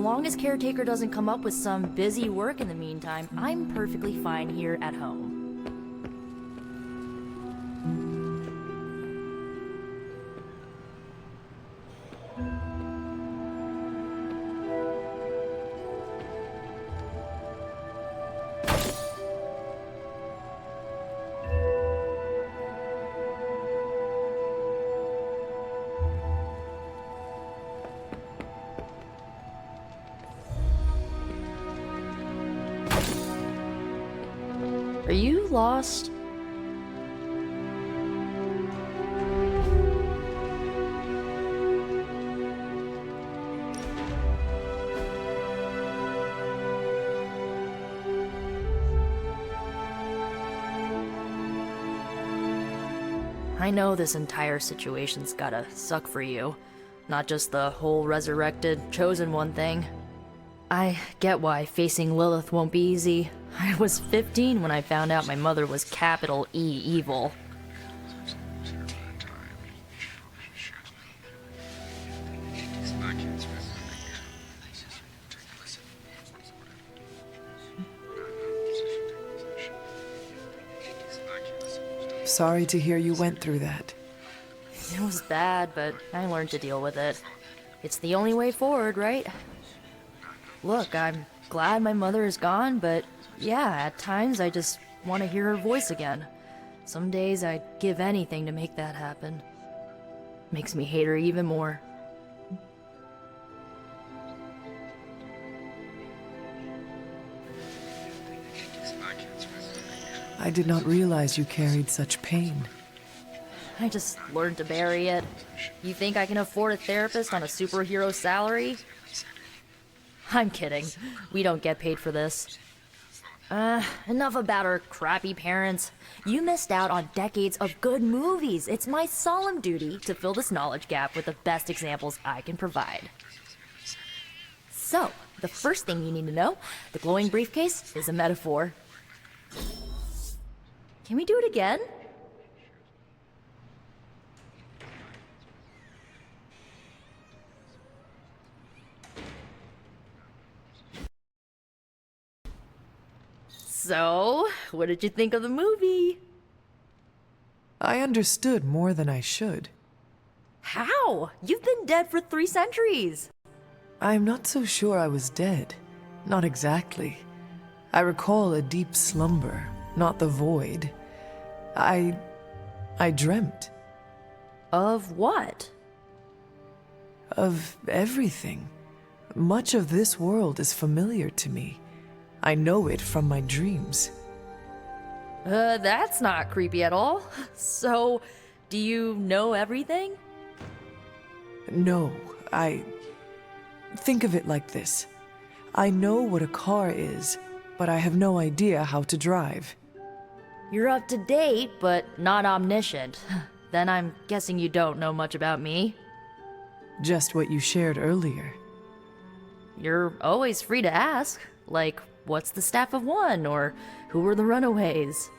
long as caretaker doesn't come up with some busy work in the meantime, I'm perfectly fine here at home. Are you lost? I know this entire situation's gotta suck for you. Not just the whole resurrected, chosen one thing. I get why facing Lilith won't be easy. I was 15 when I found out my mother was capital E evil. Sorry to hear you went through that. It was bad, but I learned to deal with it. It's the only way forward, right? Look, I'm glad my mother is gone, but yeah, at times I just want to hear her voice again. Some days I'd give anything to make that happen. Makes me hate her even more. I did not realize you carried such pain. I just learned to bury it. You think I can afford a therapist on a superhero salary? I'm kidding. We don't get paid for this. Enough about our crappy parents. You missed out on decades of good movies. It's my solemn duty to fill this knowledge gap with the best examples I can provide. So, the first thing you need to know, the glowing briefcase is a metaphor. Can we do it again? So, what did you think of the movie? I understood more than I should. How? You've been dead for 3 centuries. I'm not so sure I was dead. Not exactly. I recall a deep slumber, not the void. I dreamt. Of what? Of everything. Much of this world is familiar to me. I know it from my dreams. That's not creepy at all. So, do you know everything? No, Think of it like this. I know what a car is, but I have no idea how to drive. You're up to date, but not omniscient. Then I'm guessing you don't know much about me. Just what you shared earlier. You're always free to ask. Like, what's the staff of one? Or who were the runaways?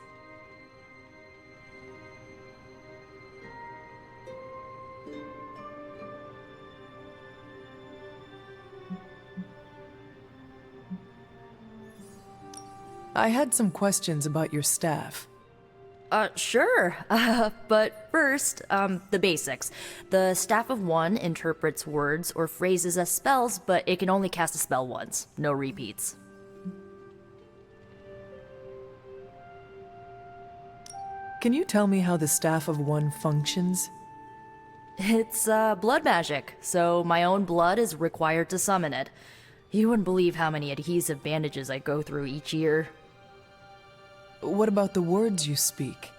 I had some questions about your staff. Sure. But first, the basics. The staff of one interprets words or phrases as spells, but it can only cast a spell once. No repeats. Can you tell me how the staff of one functions? It's, blood magic, so my own blood is required to summon it. You wouldn't believe how many adhesive bandages I go through each year. What about the words you speak?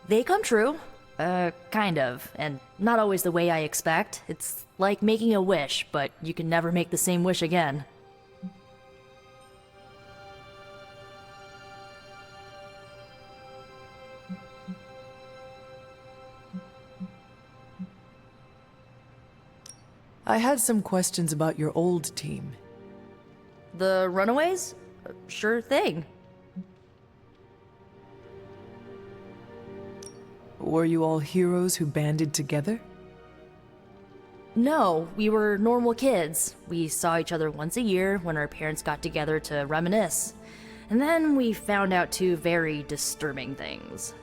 They come true. Kind of. And not always the way I expect. It's like making a wish, but you can never make the same wish again. I had some questions about your old team. The runaways? Sure thing. Were you all heroes who banded together? No, we were normal kids. We saw each other once a year when our parents got together to reminisce. And then we found out two very disturbing things.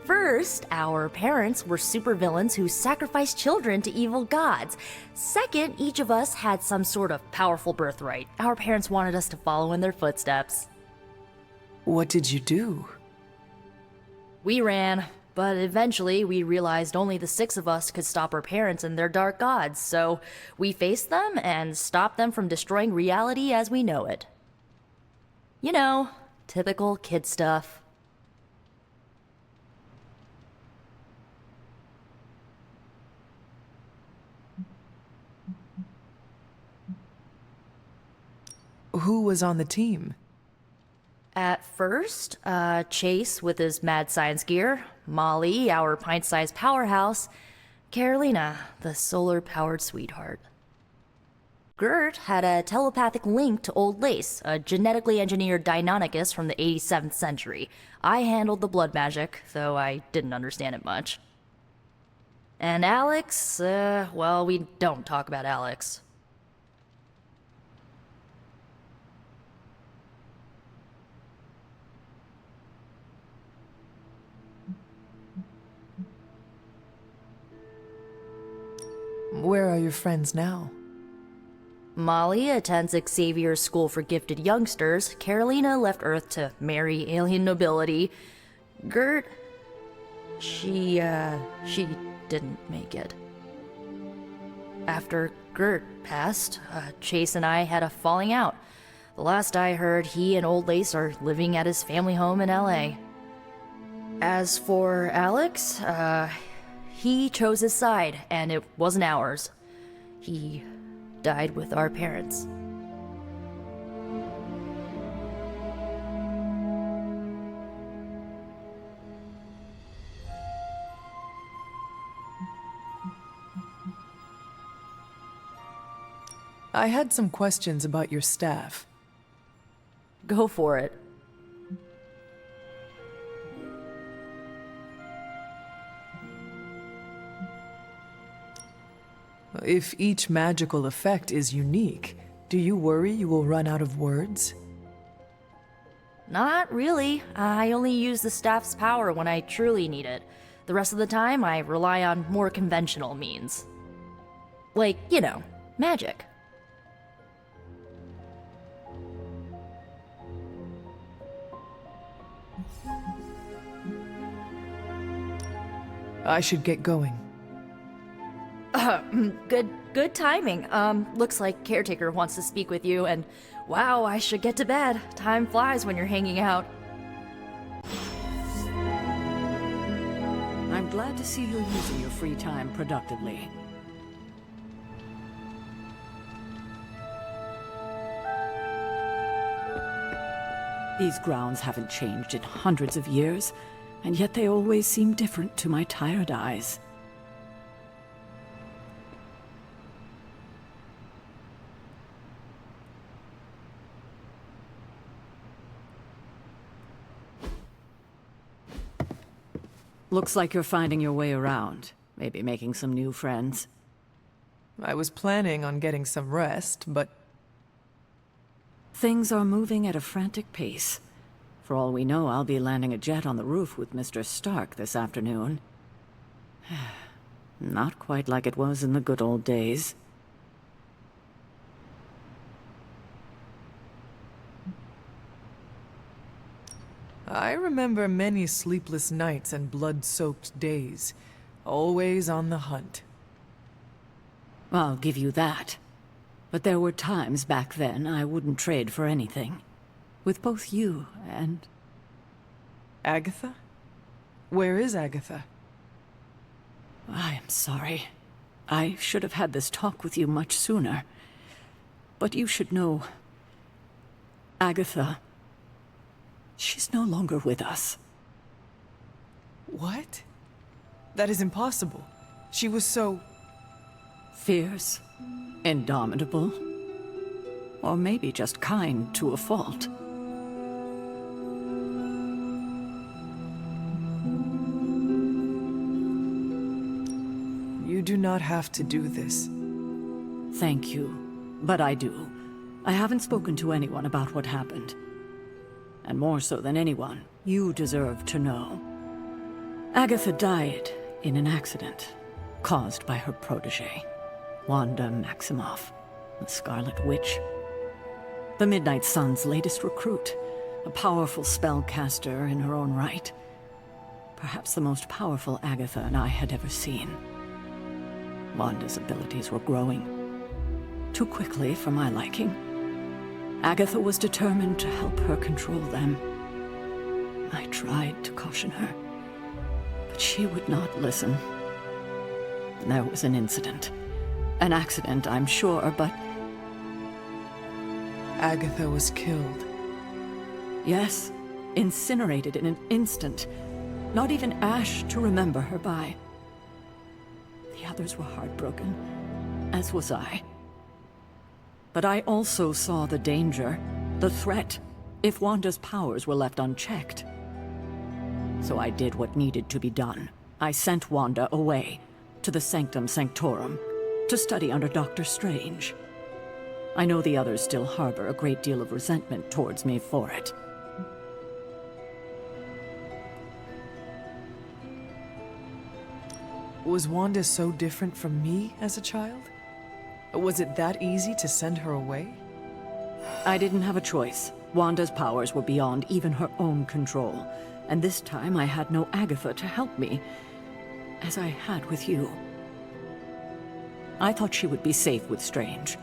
First, our parents were supervillains who sacrificed children to evil gods. Second, each of us had some sort of powerful birthright. Our parents wanted us to follow in their footsteps. What did you do? We ran, but eventually we realized only the six of us could stop our parents and their dark gods, so we faced them and stopped them from destroying reality as we know it. You know, typical kid stuff. Who was on the team? At first, Chase with his mad science gear, Molly, our pint-sized powerhouse, Carolina, the solar-powered sweetheart. Gert had a telepathic link to Old Lace, a genetically engineered Deinonychus from the 87th century. I handled the blood magic, though I didn't understand it much. And Alex, well, we don't talk about Alex. Where are your friends now? Molly attends Xavier's School for Gifted Youngsters. Carolina left Earth to marry alien nobility. Gert... She didn't make it. After Gert passed, Chase and I had a falling out. The last I heard, he and Old Lace are living at his family home in LA. As for Alex, he chose his side, and it wasn't ours. He died with our parents. I had some questions about your staff. Go for it. If each magical effect is unique, do you worry you will run out of words? Not really. I only use the staff's power when I truly need it. The rest of the time, I rely on more conventional means. Like, you know, magic. I should get going. Good timing. Looks like Caretaker wants to speak with you, and wow, I should get to bed. Time flies when you're hanging out. I'm glad to see you're using your free time productively. These grounds haven't changed in hundreds of years, and yet they always seem different to my tired eyes. Looks like you're finding your way around. Maybe making some new friends. I was planning on getting some rest, but... Things are moving at a frantic pace. For all we know, I'll be landing a jet on the roof with Mr. Stark this afternoon. Not quite like it was in the good old days. I remember many sleepless nights and blood-soaked days, always on the hunt. I'll give you that. But there were times back then I wouldn't trade for anything. With both you and... Agatha? Where is Agatha? I am sorry. I should have had this talk with you much sooner. But you should know... Agatha... She's no longer with us. What? That is impossible. She was so... Fierce, indomitable, or maybe just kind to a fault. You do not have to do this. Thank you, but I do. I haven't spoken to anyone about what happened. And more so than anyone, you deserve to know. Agatha died in an accident caused by her protege, Wanda Maximoff, the Scarlet Witch. The Midnight Sun's latest recruit, a powerful spellcaster in her own right. Perhaps the most powerful Agatha and I had ever seen. Wanda's abilities were growing. Too quickly for my liking. Agatha was determined to help her control them. I tried to caution her, but she would not listen. There was an incident. An accident, I'm sure, but... Agatha was killed. Yes, incinerated in an instant. Not even ash to remember her by. The others were heartbroken, as was I. But I also saw the danger, the threat, if Wanda's powers were left unchecked. So I did what needed to be done. I sent Wanda away, to the Sanctum Sanctorum, to study under Doctor Strange. I know the others still harbor a great deal of resentment towards me for it. Was Wanda so different from me as a child? Was it that easy to send her away? I didn't have a choice. Wanda's powers were beyond even her own control. And this time I had no Agatha to help me, as I had with you. I thought she would be safe with Strange.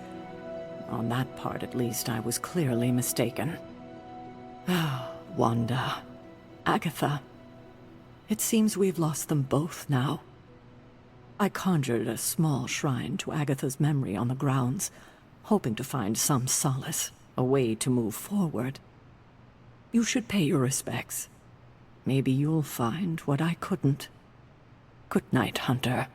On that part, at least, I was clearly mistaken. Ah, Wanda. Agatha. It seems we've lost them both now. I conjured a small shrine to Agatha's memory on the grounds, hoping to find some solace, a way to move forward. You should pay your respects. Maybe you'll find what I couldn't. Good night, Hunter.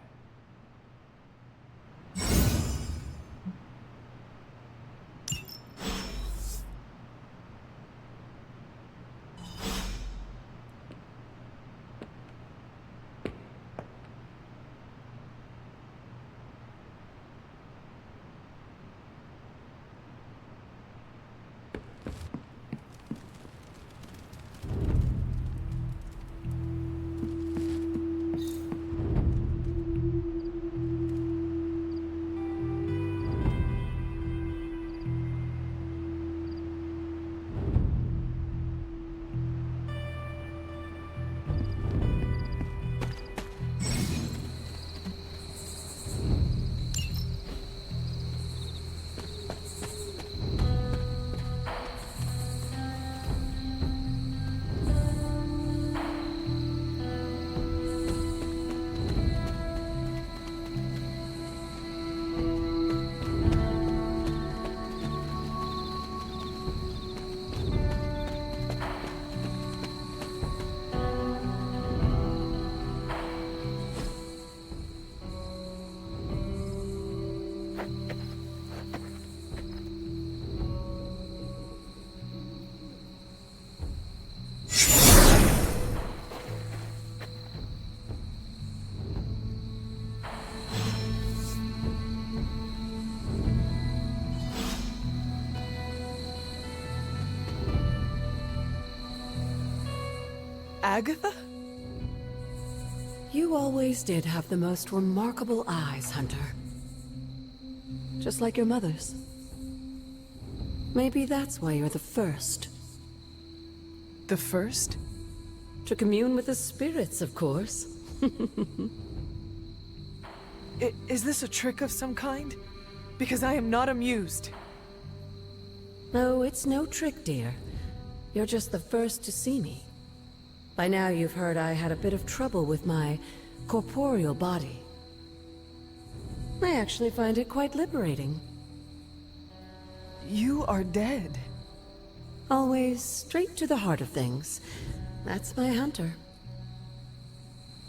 Agatha? You always did have the most remarkable eyes, Hunter. Just like your mother's. Maybe that's why you're the first. The first? To commune with the spirits, of course. Is this a trick of some kind? Because I am not amused. No, it's no trick, dear. You're just the first to see me. By now you've heard I had a bit of trouble with my corporeal body. I actually find it quite liberating. You are dead. Always straight to the heart of things. That's my Hunter.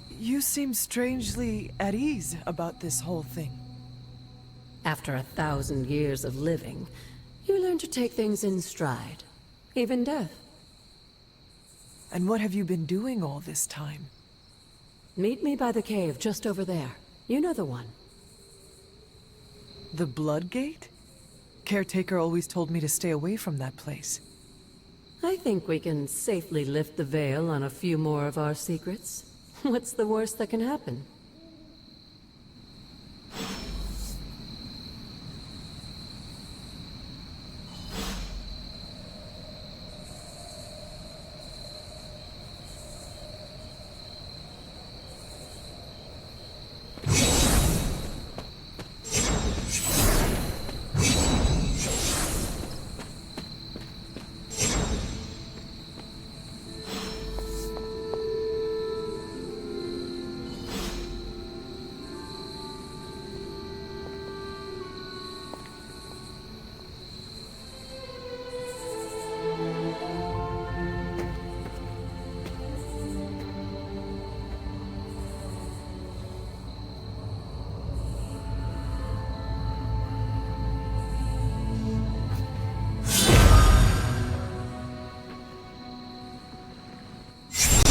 You seem strangely at ease about this whole thing. After 1,000 years of living, you learn to take things in stride. Even death. And what have you been doing all this time? Meet me by the cave just over there. You know the one. The Blood Gate? Caretaker always told me to stay away from that place. I think we can safely lift the veil on a few more of our secrets. What's the worst that can happen?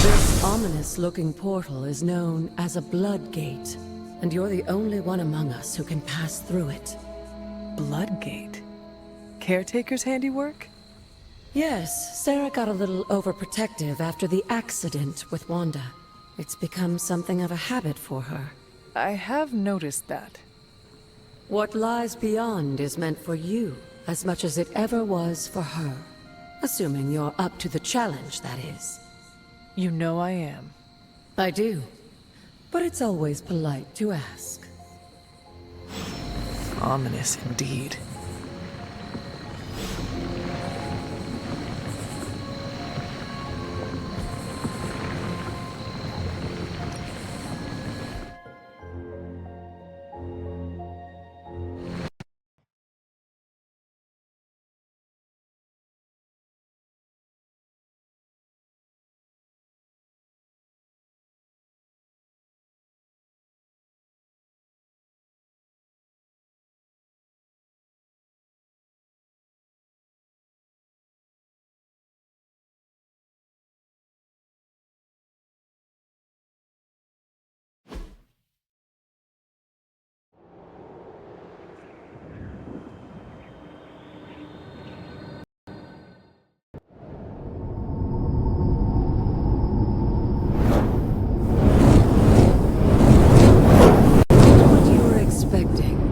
This ominous-looking portal is known as a Blood Gate, and you're the only one among us who can pass through it. Blood Gate? Caretaker's handiwork? Yes, Sarah got a little overprotective after the accident with Wanda. It's become something of a habit for her. I have noticed that. What lies beyond is meant for you as much as it ever was for her. Assuming you're up to the challenge, that is. You know I am. I do. But it's always polite to ask. Ominous indeed.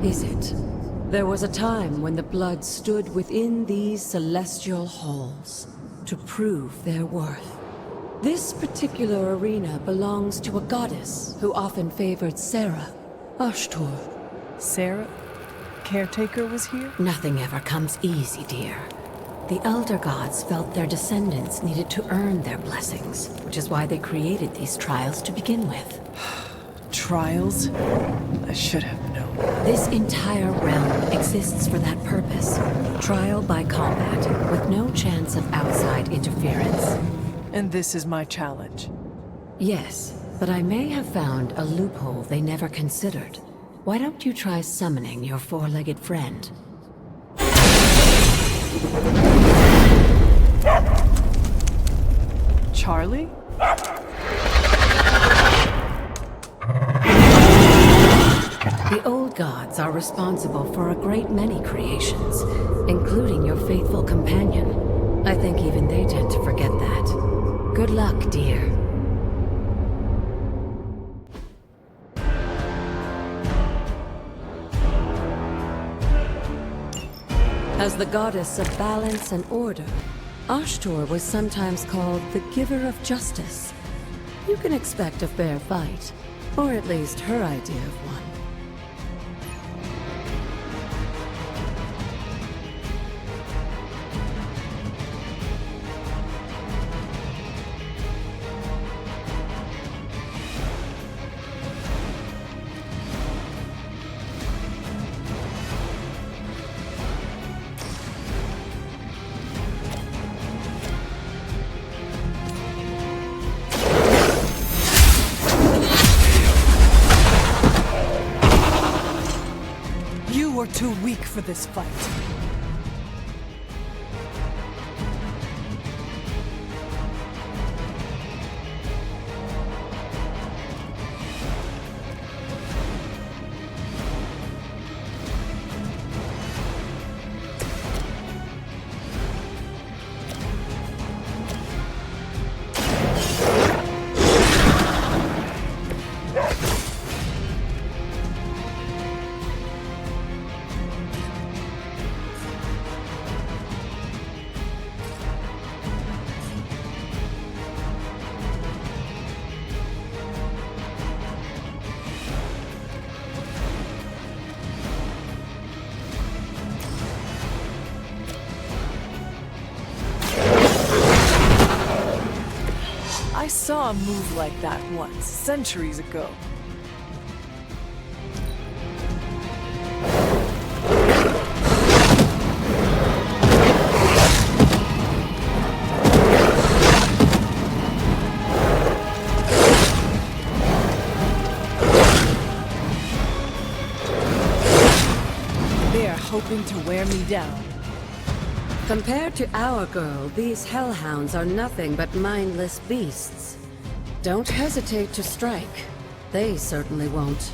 Is it? There was a time when the blood stood within these celestial halls to prove their worth. This particular arena belongs to a goddess who often favored Sarah, Ashtor. Sarah? Caretaker was here? Nothing ever comes easy, dear. The Elder Gods felt their descendants needed to earn their blessings, which is why they created these trials to begin with. Trials? I should have known. This entire realm exists for that purpose. Trial by combat, with no chance of outside interference. And this is my challenge. Yes, but I may have found a loophole they never considered. Why don't you try summoning your four-legged friend? Charlie? The old gods are responsible for a great many creations, including your faithful companion. I think even they tend to forget that. Good luck, dear. As the goddess of balance and order, Ashtor was sometimes called the Giver of Justice. You can expect a fair fight, or at least her idea of one. You are too weak for this fight. saw a move like that once, centuries ago. They are hoping to wear me down. Compared to our girl, these hellhounds are nothing but mindless beasts. Don't hesitate to strike. They certainly won't.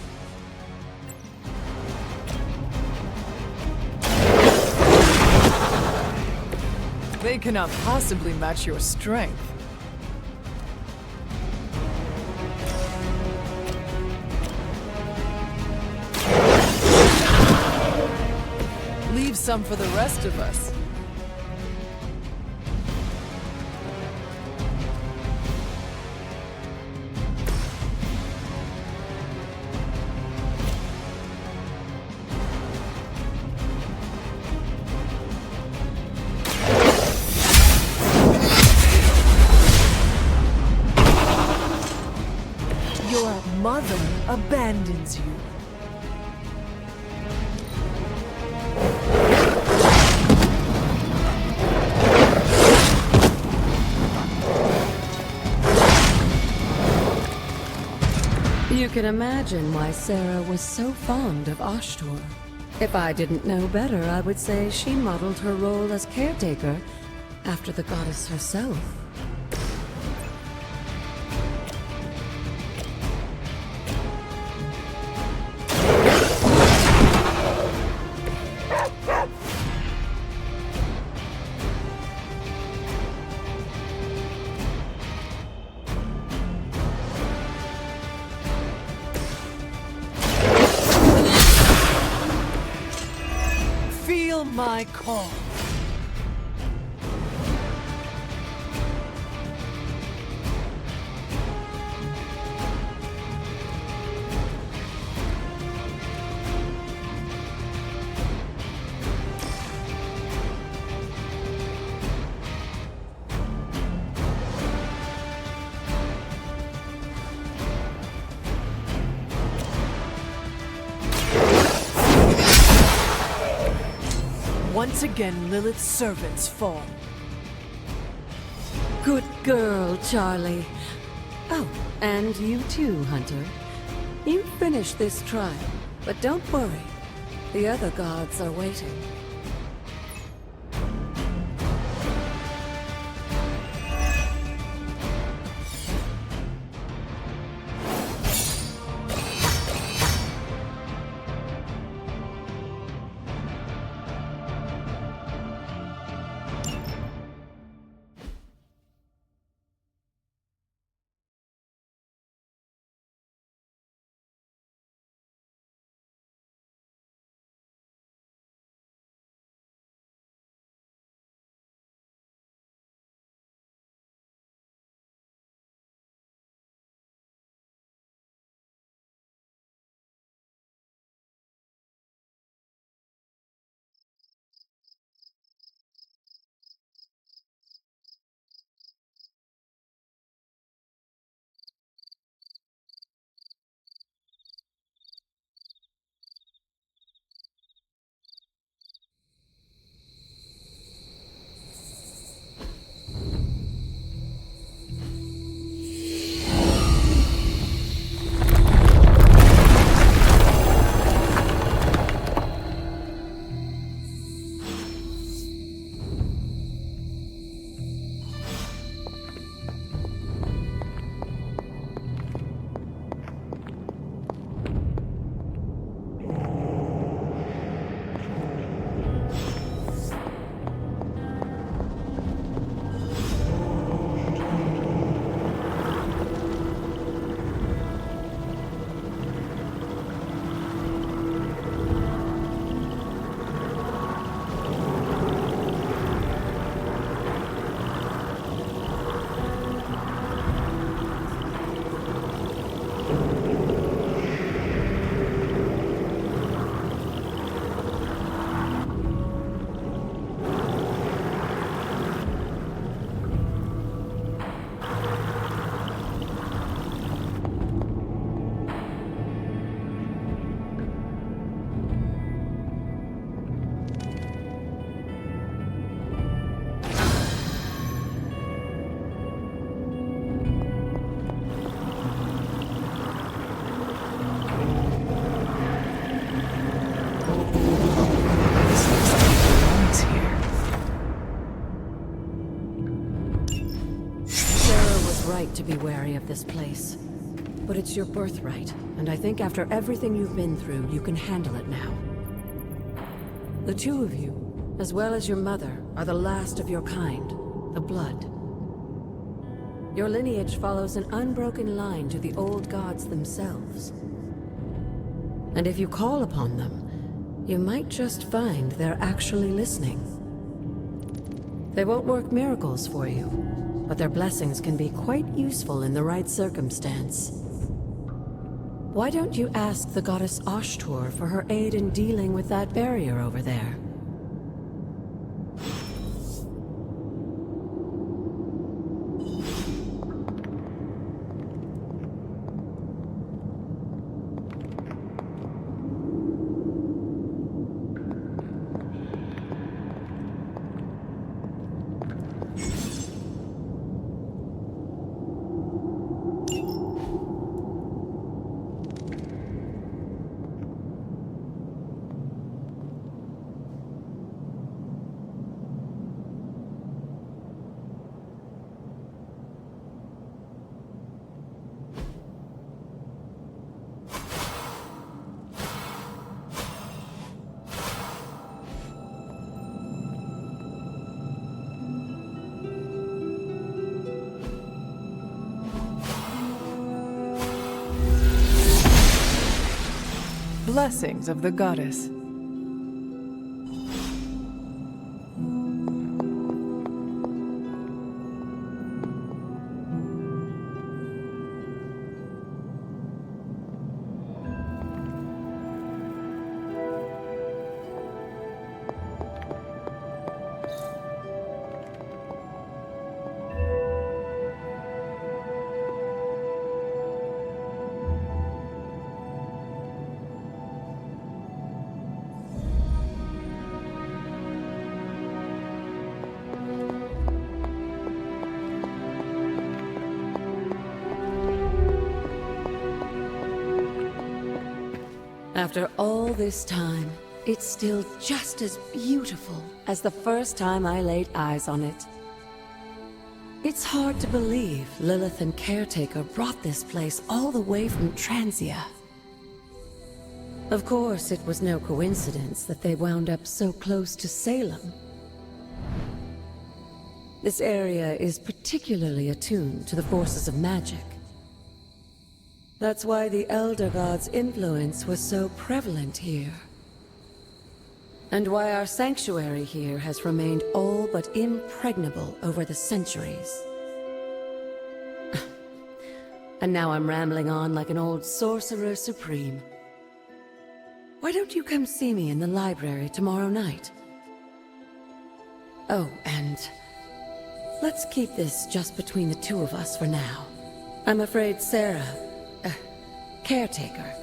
They cannot possibly match your strength. Leave some for the rest of us. Your mother abandons you. You can imagine why Sarah was so fond of Ashtor. If I didn't know better, I would say she modeled her role as caretaker after the goddess herself. Feel my call. Once again, Lilith's servants fall. Good girl, Charlie. Oh, and you too, Hunter. You finished this trial, but don't worry. The other gods are waiting. to be wary of this place. But it's your birthright, and I think after everything you've been through, you can handle it now. The two of you, as well as your mother, are the last of your kind, the Blood. Your lineage follows an unbroken line to the old gods themselves. And if you call upon them, you might just find they're actually listening. They won't work miracles for you, but their blessings can be quite useful in the right circumstance. Why don't you ask the goddess Ashtur for her aid in dealing with that barrier over there? Blessings of the goddess. After all this time, it's still just as beautiful as the first time I laid eyes on it. It's hard to believe Lilith and Caretaker brought this place all the way from Transia. Of course, it was no coincidence that they wound up so close to Salem. This area is particularly attuned to the forces of magic. That's why the Elder God's influence was so prevalent here. And why our sanctuary here has remained all but impregnable over the centuries. And now I'm rambling on like an old sorcerer supreme. Why don't you come see me in the library tomorrow night? Oh, and let's keep this just between the two of us for now. I'm afraid Sarah, Caretaker,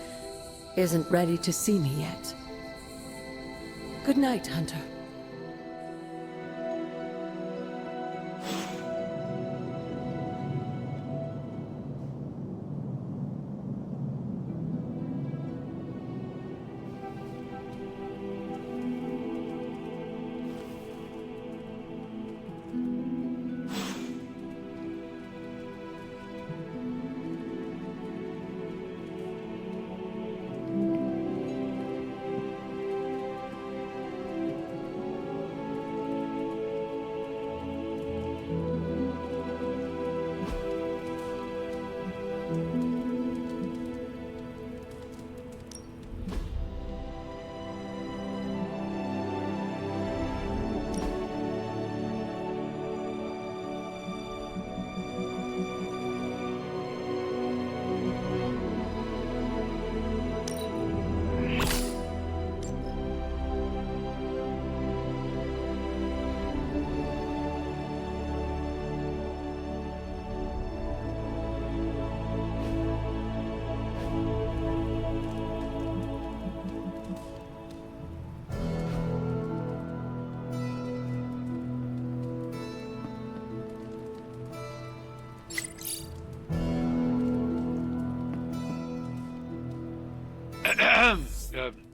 isn't ready to see me yet. Good night, Hunter.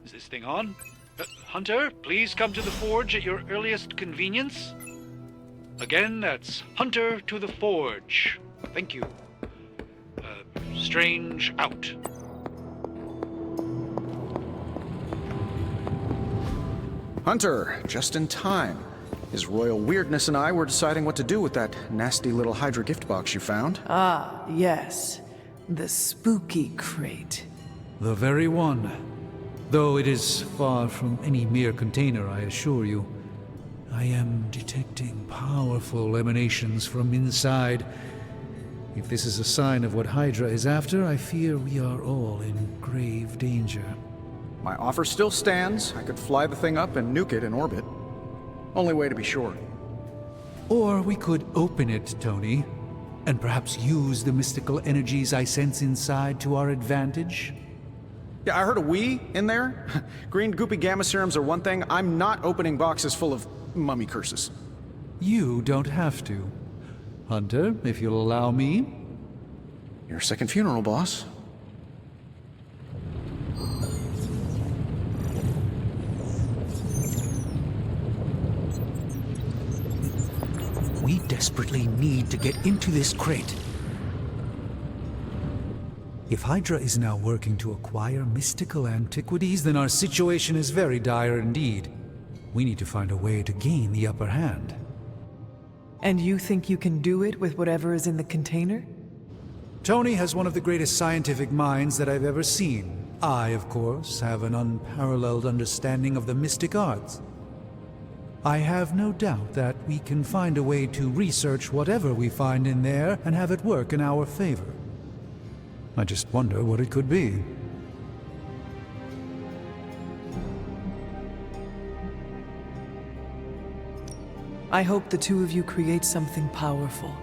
Is this thing on? Hunter, please come to the forge at your earliest convenience. Again, that's Hunter to the forge. Thank you. Strange out. Hunter, just in time. His royal weirdness and I were deciding what to do with that nasty little Hydra gift box you found. Ah, yes. The spooky crate. The very one. Though it is far from any mere container, I assure you. I am detecting powerful emanations from inside. If this is a sign of what Hydra is after, I fear we are all in grave danger. My offer still stands. I could fly the thing up and nuke it in orbit. Only way to be sure. Or we could open it, Tony, and perhaps use the mystical energies I sense inside to our advantage. Yeah, I heard a we in there. Green goopy gamma serums are one thing. I'm not opening boxes full of mummy curses. You don't have to. Hunter, if you'll allow me. Your second funeral, boss. We desperately need to get into this crate. If Hydra is now working to acquire mystical antiquities, then our situation is very dire indeed. We need to find a way to gain the upper hand. And you think you can do it with whatever is in the container? Tony has one of the greatest scientific minds that I've ever seen. I, of course, have an unparalleled understanding of the mystic arts. I have no doubt that we can find a way to research whatever we find in there and have it work in our favor. I just wonder what it could be. I hope the two of you create something powerful.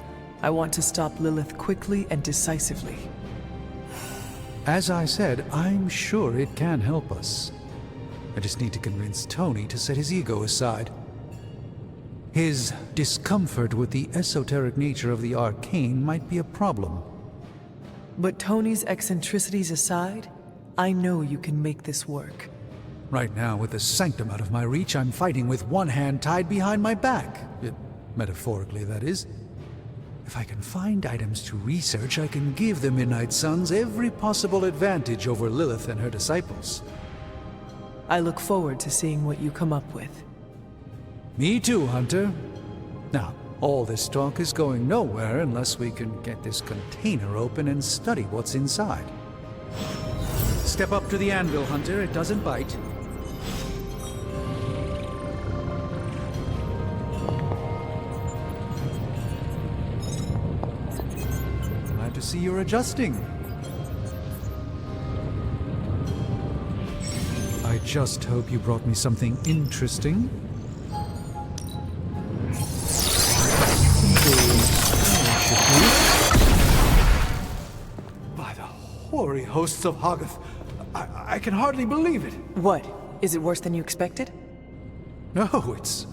I want to stop Lilith quickly and decisively. As I said, I'm sure it can help us. I just need to convince Tony to set his ego aside. His discomfort with the esoteric nature of the arcane might be a problem. But Tony's eccentricities aside, I know you can make this work. Right now, with the sanctum out of my reach, I'm fighting with one hand tied behind my back. Metaphorically, that is. If I can find items to research, I can give the Midnight Suns every possible advantage over Lilith and her disciples. I look forward to seeing what you come up with. Me too, Hunter. Now, all this talk is going nowhere unless we can get this container open and study what's inside. Step up to the anvil, Hunter. It doesn't bite. Glad to see you're adjusting. I just hope you brought me something interesting. By the hoary hosts of Hoggoth, I can hardly believe it. What? Is it worse than you expected? No, it's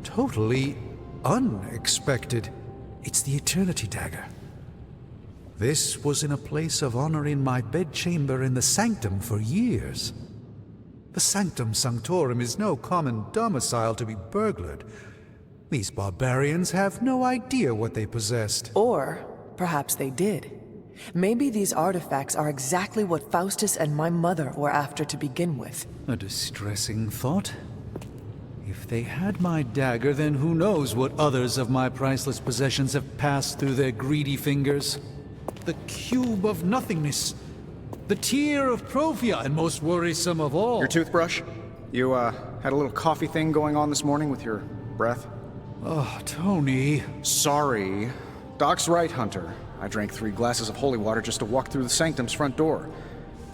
totally unexpected. It's the Eternity Dagger. This was in a place of honor in my bedchamber in the Sanctum for years. The Sanctum Sanctorum is no common domicile to be burglared. These barbarians have no idea what they possessed. Or perhaps they did. Maybe these artifacts are exactly what Faustus and my mother were after to begin with. A distressing thought. If they had my dagger, then who knows what others of my priceless possessions have passed through their greedy fingers. The cube of nothingness. The tear of Profia, and most worrisome of all. Your toothbrush? You, had a little coffee thing going on this morning with your breath? Oh, Tony. Sorry. Doc's right, Hunter. I drank 3 glasses of holy water just to walk through the Sanctum's front door.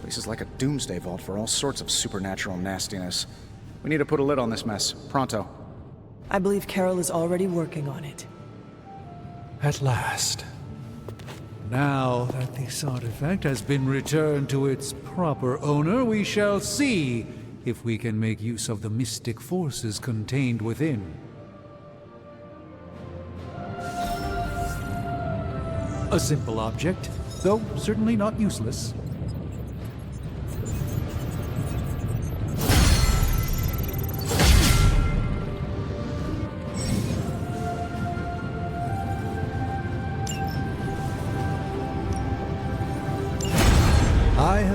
Place is like a doomsday vault for all sorts of supernatural nastiness. We need to put a lid on this mess. Pronto. I believe Carol is already working on it. At last. Now that this artifact has been returned to its proper owner, we shall see if we can make use of the mystic forces contained within. A simple object, though certainly not useless.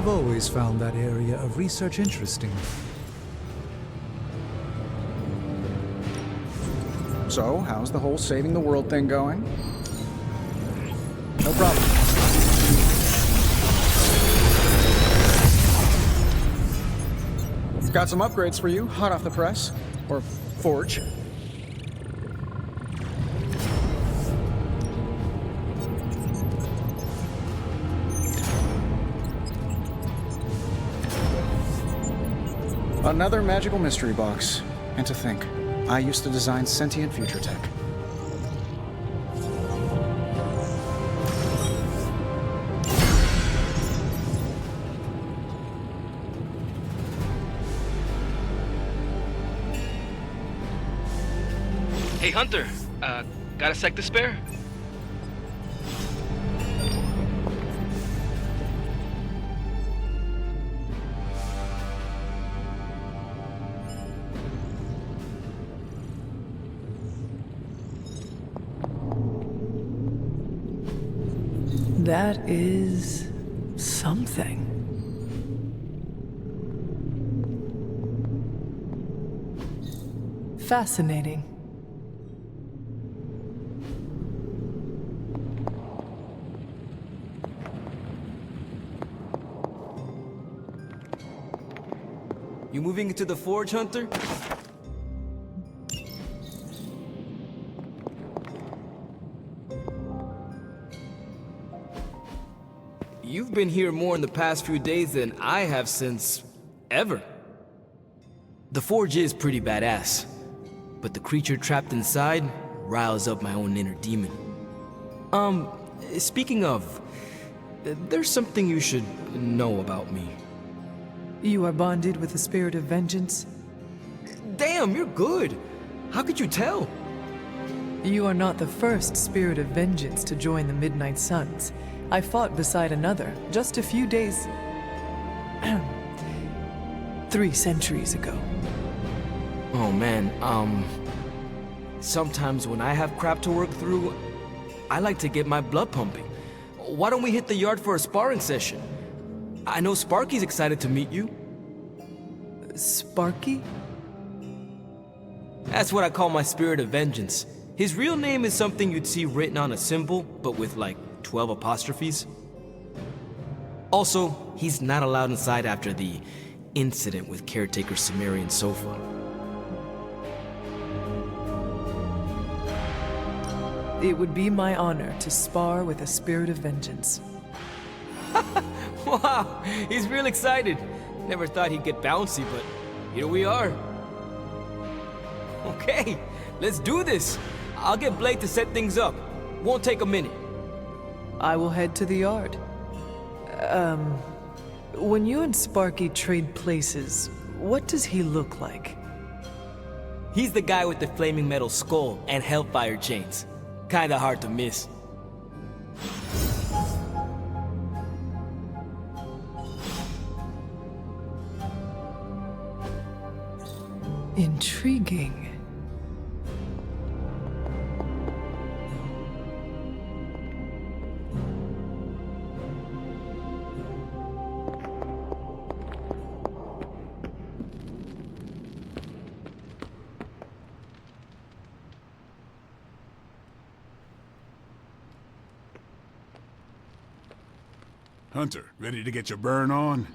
I've always found that area of research interesting. So, how's the whole saving the world thing going? No problem. Got some upgrades for you, hot off the press. Or forge. Another magical mystery box. And to think, I used to design sentient future tech. Hey, Hunter. Got a sec to spare? That is something. Fascinating. You moving into the forge, Hunter? You've been here more in the past few days than I have since... ever. The forge is pretty badass, but the creature trapped inside riles up my own inner demon. Speaking of, there's something you should know about me. You are bonded with the spirit of vengeance? Damn, you're good! How could you tell? You are not the first spirit of vengeance to join the Midnight Suns. I fought beside another just a few days... 3 centuries ago. Oh man, sometimes when I have crap to work through, I like to get my blood pumping. Why don't we hit the yard for a sparring session? I know Sparky's excited to meet you. Sparky? That's what I call my spirit of vengeance. His real name is something you'd see written on a symbol, but with like 12 apostrophes. Also, he's not allowed inside after the incident with caretaker Sumerian Sofa. It would be my honor to spar with a spirit of vengeance. Wow, he's real excited. Never thought he'd get bouncy, but here we are. Okay, let's do this. I'll get Blade to set things up. Won't take a minute. I will head to the yard. When you and Sparky trade places, what does he look like? He's the guy with the flaming metal skull and hellfire chains. Kinda hard to miss. Intriguing. Hunter, ready to get your burn on?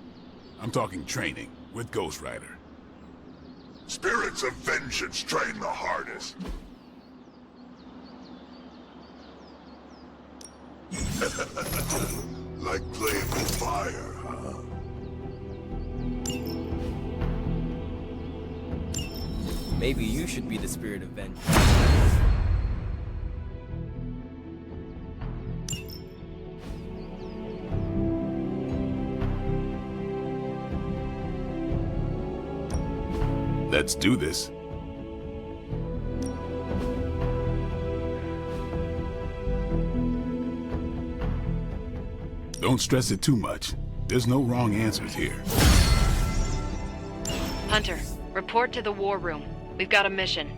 I'm talking training with Ghost Rider. Spirits of vengeance train the hardest. Like playing with fire, huh? Maybe you should be the spirit of vengeance. Let's do this. Don't stress it too much. There's no wrong answers here. Hunter, report to the war room. We've got a mission.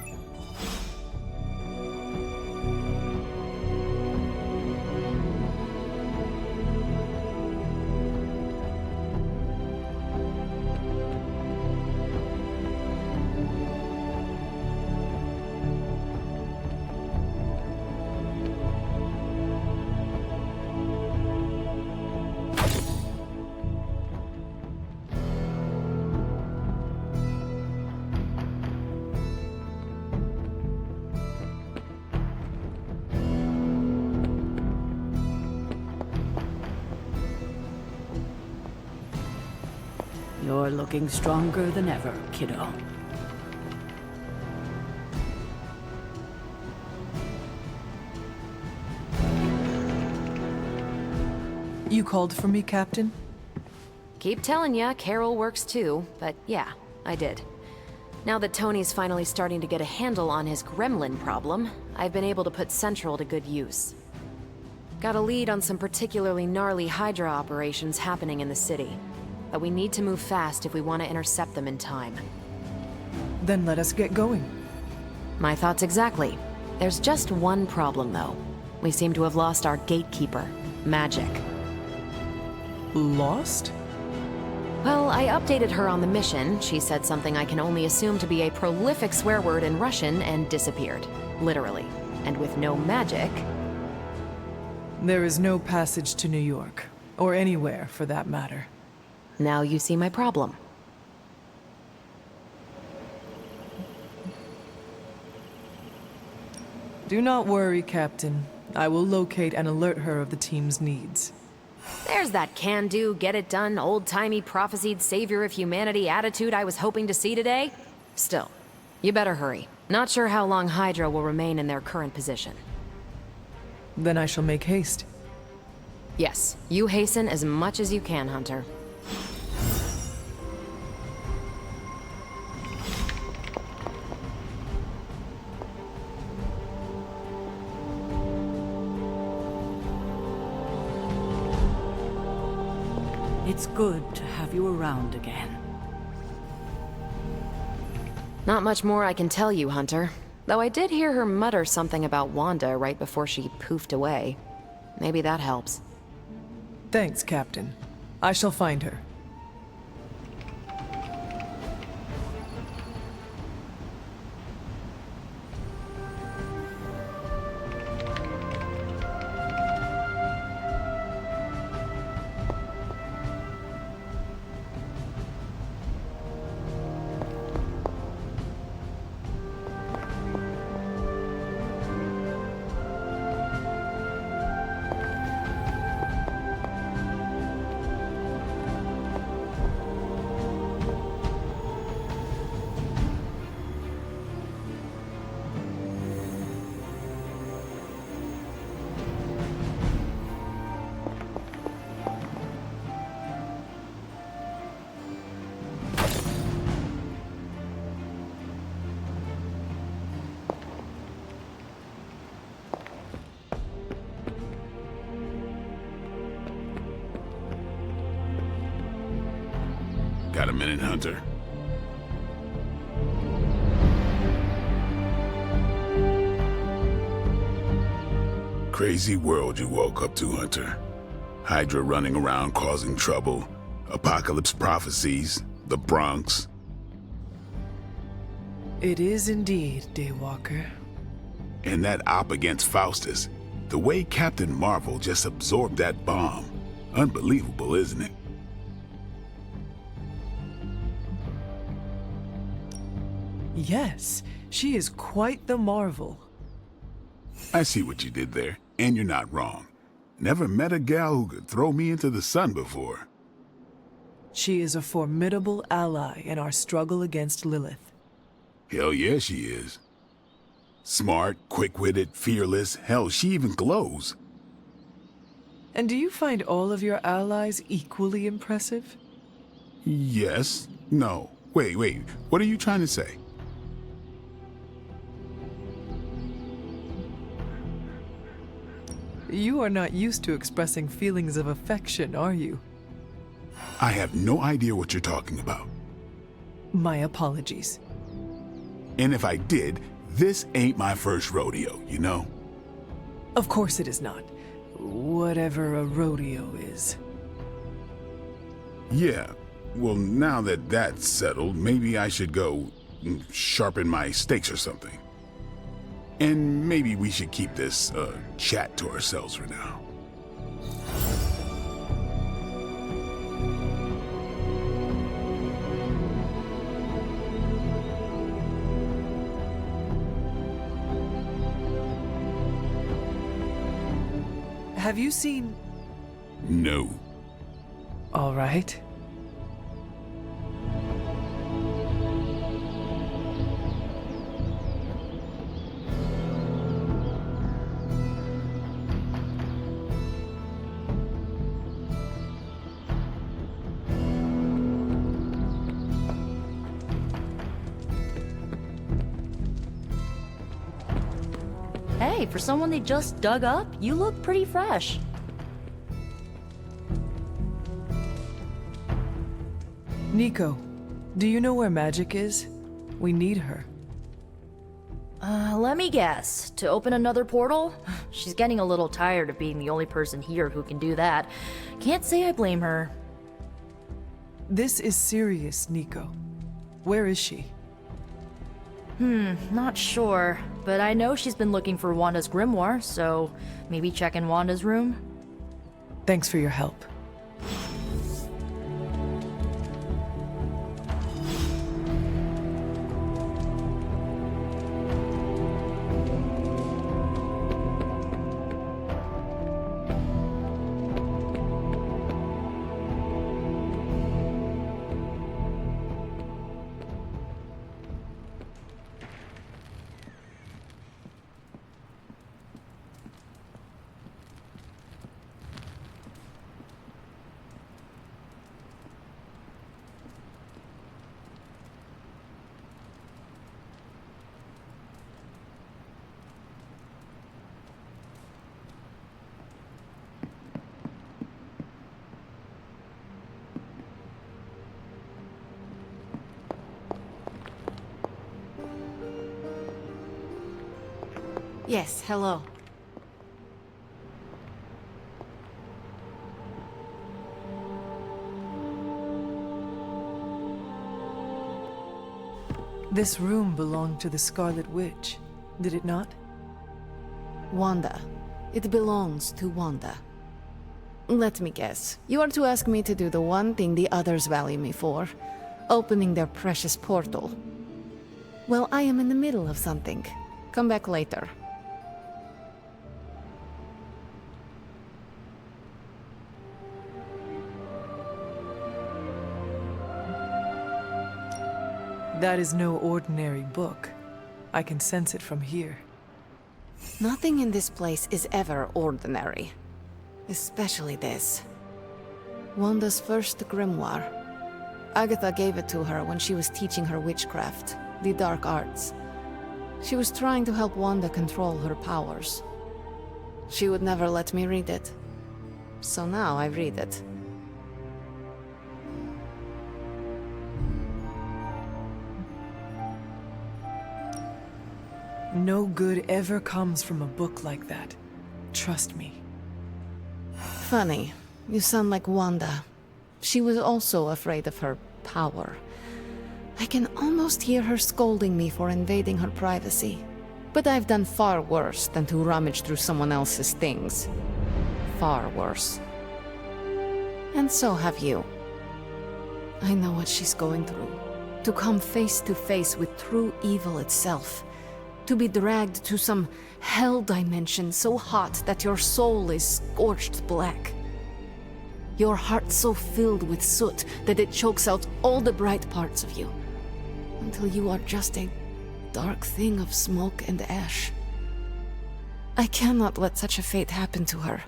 You're looking stronger than ever, kiddo. You called for me, Captain? Keep telling ya, Carol works too, but yeah, I did. Now that Tony's finally starting to get a handle on his gremlin problem, I've been able to put Central to good use. Got a lead on some particularly gnarly Hydra operations happening in the city, but we need to move fast if we want to intercept them in time. Then let us get going. My thoughts exactly. There's just one problem, though. We seem to have lost our gatekeeper, Magic. Lost? Well, I updated her on the mission. She said something I can only assume to be a prolific swear word in Russian and disappeared. Literally. And with no magic... There is no passage to New York, or anywhere for that matter. Now you see my problem. Do not worry, Captain. I will locate and alert her of the team's needs. There's that can-do, get-it-done, old-timey prophesied savior of humanity attitude I was hoping to see today. Still, you better hurry. Not sure how long Hydra will remain in their current position. Then I shall make haste. Yes, you hasten as much as you can, Hunter. It's good to have you around again. Not much more I can tell you, Hunter. Though I did hear her mutter something about Wanda right before she poofed away. Maybe that helps. Thanks, Captain. I shall find her. Got a minute, Hunter? Crazy world you woke up to, Hunter. Hydra running around causing trouble, apocalypse prophecies, the Bronx. It is indeed, Daywalker. And that op against Faustus. The way Captain Marvel just absorbed that bomb. Unbelievable, isn't it? Yes, she is quite the marvel. I see what you did there, and you're not wrong. Never met a gal who could throw me into the sun before. She is a formidable ally in our struggle against Lilith. Hell yeah, she is. Smart, quick-witted, fearless, hell, she even glows. And do you find all of your allies equally impressive? Yes. No. Wait, what are you trying to say? You are not used to expressing feelings of affection, are you? I have no idea what you're talking about. My apologies. And if I did, this ain't my first rodeo, you know? Of course it is not. Whatever a rodeo is. Yeah. Well, now that that's settled, maybe I should go sharpen my stakes or something. And maybe we should keep this chat to ourselves for now. Have you seen... No. All right. Hey, for someone they just dug up, you look pretty fresh. Nico, do you know where Magic is? We need her. Let me guess. To open another portal? She's getting a little tired of being the only person here who can do that. Can't say I blame her. This is serious, Nico. Where is she? Not sure. But I know she's been looking for Wanda's grimoire, so maybe check in Wanda's room? Thanks for your help. Yes, hello. This room belonged to the Scarlet Witch, did it not? Wanda. It belongs to Wanda. Let me guess. You are to ask me to do the one thing the others value me for. Opening their precious portal. Well, I am in the middle of something. Come back later. That is no ordinary book. I can sense it from here. Nothing in this place is ever ordinary. Especially this. Wanda's first grimoire. Agatha gave it to her when she was teaching her witchcraft, the dark arts. She was trying to help Wanda control her powers. She would never let me read it. So now I read it. No good ever comes from a book like that. Trust me. Funny. You sound like Wanda. She was also afraid of her power. I can almost hear her scolding me for invading her privacy. But I've done far worse than to rummage through someone else's things. Far worse. And so have you. I know what she's going through. To come face to face with true evil itself. To be dragged to some hell dimension so hot that your soul is scorched black. Your heart so filled with soot that it chokes out all the bright parts of you. Until you are just a dark thing of smoke and ash. I cannot let such a fate happen to her.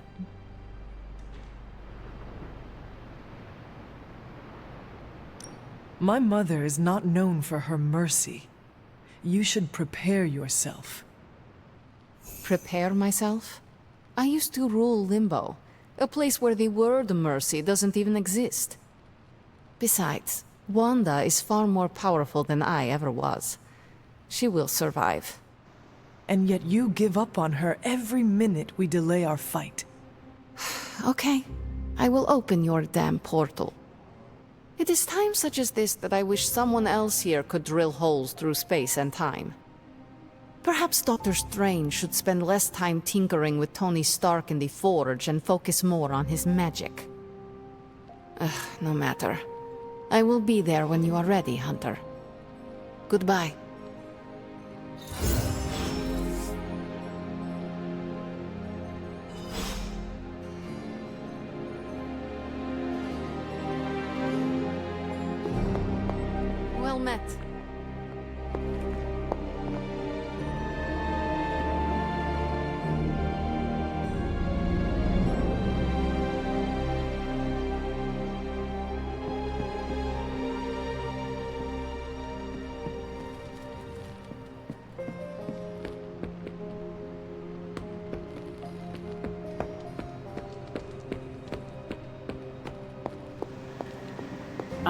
My mother is not known for her mercy. You should prepare yourself. Prepare myself? I used to rule Limbo, a place where the word mercy doesn't even exist. Besides, Wanda is far more powerful than I ever was. She will survive. And yet you give up on her every minute we delay our fight. Okay, I will open your damn portal. It is times such as this that I wish someone else here could drill holes through space and time. Perhaps Doctor Strange should spend less time tinkering with Tony Stark in the Forge and focus more on his magic. No matter. I will be there when you are ready, Hunter. Goodbye. Well met.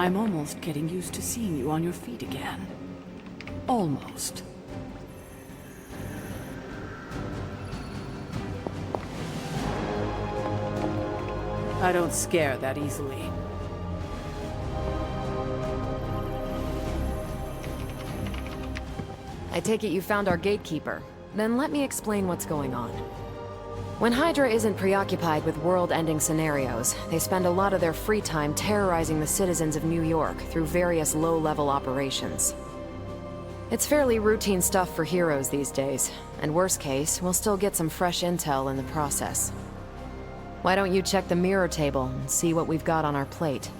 I'm almost getting used to seeing you on your feet again. Almost. I don't scare that easily. I take it you found our gatekeeper. Then let me explain what's going on. When Hydra isn't preoccupied with world-ending scenarios, they spend a lot of their free time terrorizing the citizens of New York through various low-level operations. It's fairly routine stuff for heroes these days, and worst case, we'll still get some fresh intel in the process. Why don't you check the mirror table and see what we've got on our plate?